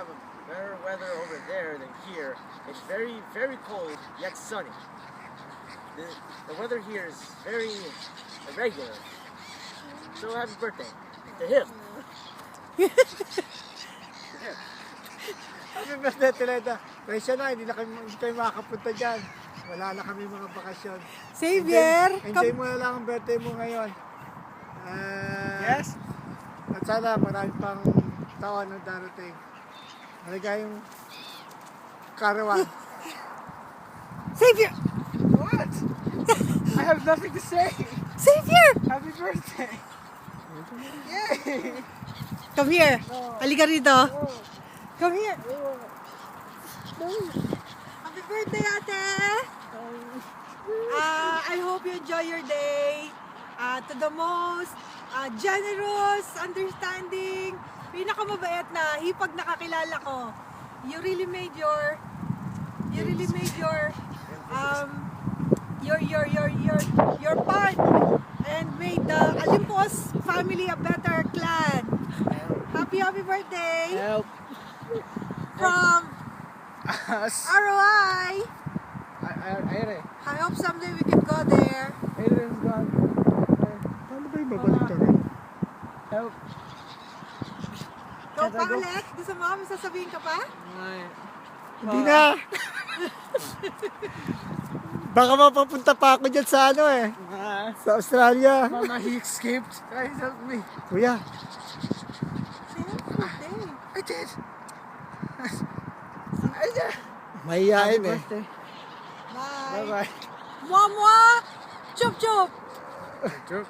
have a better weather over there than here. It's very, very cold yet sunny. The weather here is very irregular. So happy birthday to him. Happy birthday, Tineda. Presyo na, hindi kayo makakapunta dyan. Wala na kami mga bakasyon. Xavier! Enjoy mo na lang ang birthday mo ngayon. Yes? At sana marami pang taon na darating. Maligayong karawan. Xavier! What? I have nothing to say. Xavier! Happy birthday. Yay! Come here. Halika rito. Come here. Happy birthday, ate! I hope you enjoy your day. To the most generous, understanding, pinakamabait na hipag nakakilala ko. You really made your part and made the Olympus family a better clan. Happy birthday Help from us. ROI. Aire. I hope someday we can go there. Aire's gone. Paano ba yung babalik ka rin? Help. Go pa ulit? Gusto mo? May sasabihin ka pa? Hindi na! Baka mapapunta pa ako dyan sa ano eh. Sa Australia. Mama, he escaped. Guys, help me. Kuya, Say happy birthday. I did. I did. mahihain eh. Birthday. Bye. Bye-bye. Mwah mwah! Chup chup! True.